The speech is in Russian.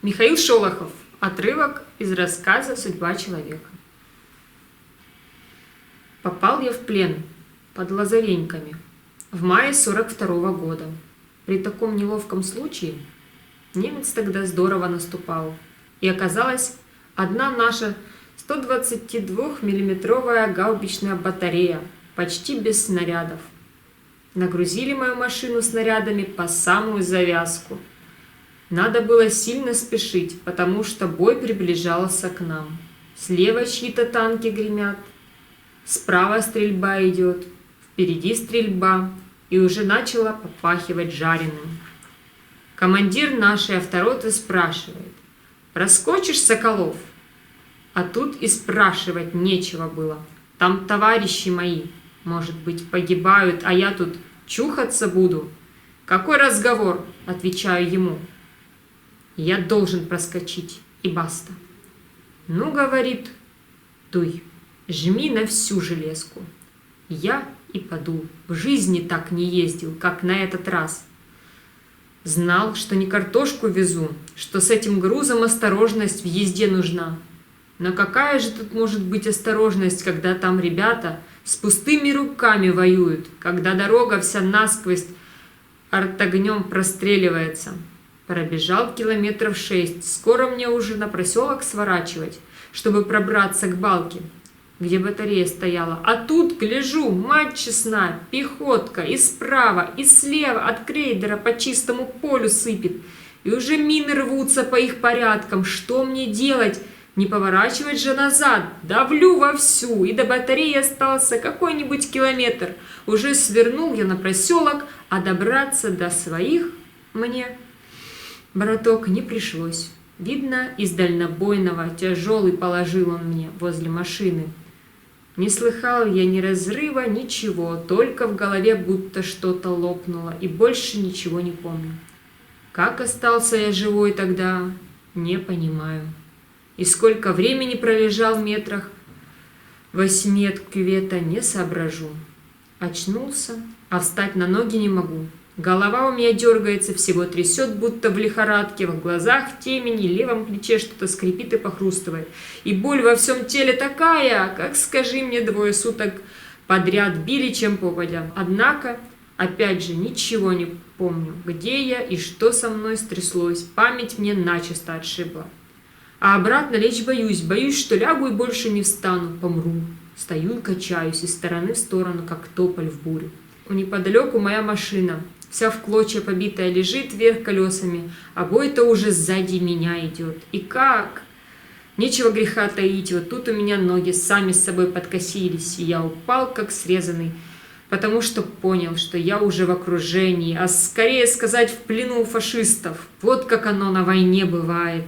Михаил Шолохов. Отрывок из рассказа «Судьба человека». Попал я в плен под Лазареньками в мае 42-го года. При таком неловком случае немец тогда здорово наступал. И оказалась одна наша 122-миллиметровая гаубичная батарея, почти без снарядов. Нагрузили мою машину снарядами по самую завязку. Надо было сильно спешить, потому что бой приближался к нам. Слева чьи-то танки гремят, справа стрельба идет, впереди стрельба, и уже начало попахивать жареным. Командир нашей автороты спрашивает: «Проскочишь, Соколов?» А тут и спрашивать нечего было. Там товарищи мои, может быть, погибают, а я тут чухаться буду. «Какой разговор?» – отвечаю ему. «Я должен проскочить, и баста». «Ну, — говорит, — дуй, жми на всю железку». Я и подул. В жизни так не ездил, как на этот раз. Знал, что не картошку везу, что с этим грузом осторожность в езде нужна. Но какая же тут может быть осторожность, когда там ребята с пустыми руками воюют, когда дорога вся насквозь артогнем простреливается? Пробежал километров 6, скоро мне уже на проселок сворачивать, чтобы пробраться к балке, где батарея стояла. А тут, гляжу, мать честная, пехотка и справа, и слева от крейдера по чистому полю сыпет. И уже мины рвутся по их порядкам. Что мне делать? Не поворачивать же назад. Давлю вовсю, и до батареи остался какой-нибудь километр. Уже свернул я на проселок, а добраться до своих мне, браток, не пришлось. Видно, из дальнобойного тяжелый положил он мне возле машины. Не слыхал я ни разрыва, ничего, только в голове будто что-то лопнуло, и больше ничего не помню. Как остался я живой тогда, не понимаю. И сколько времени пролежал в метрах 8 от кювета, не соображу. Очнулся, а встать на ноги не могу. Голова у меня дергается, всего трясет, будто в лихорадке, в глазах темень, и в левом плече что-то скрипит и похрустывает. И боль во всем теле такая, как, скажи мне, 2 суток подряд били чем попадя. Однако, опять же, ничего не помню, где я и что со мной стряслось. Память мне начисто отшибла. А обратно лечь боюсь, что лягу и больше не встану, помру. Стою и качаюсь из стороны в сторону, как тополь в бурю. Неподалеку моя машина, вся в клочья побитая, лежит вверх колесами, а бой-то уже сзади меня идет. И как? Нечего греха таить, вот тут у меня ноги сами с собой подкосились, и я упал, как срезанный, потому что понял, что я уже в окружении, а скорее сказать, в плену у фашистов. Вот как оно на войне бывает.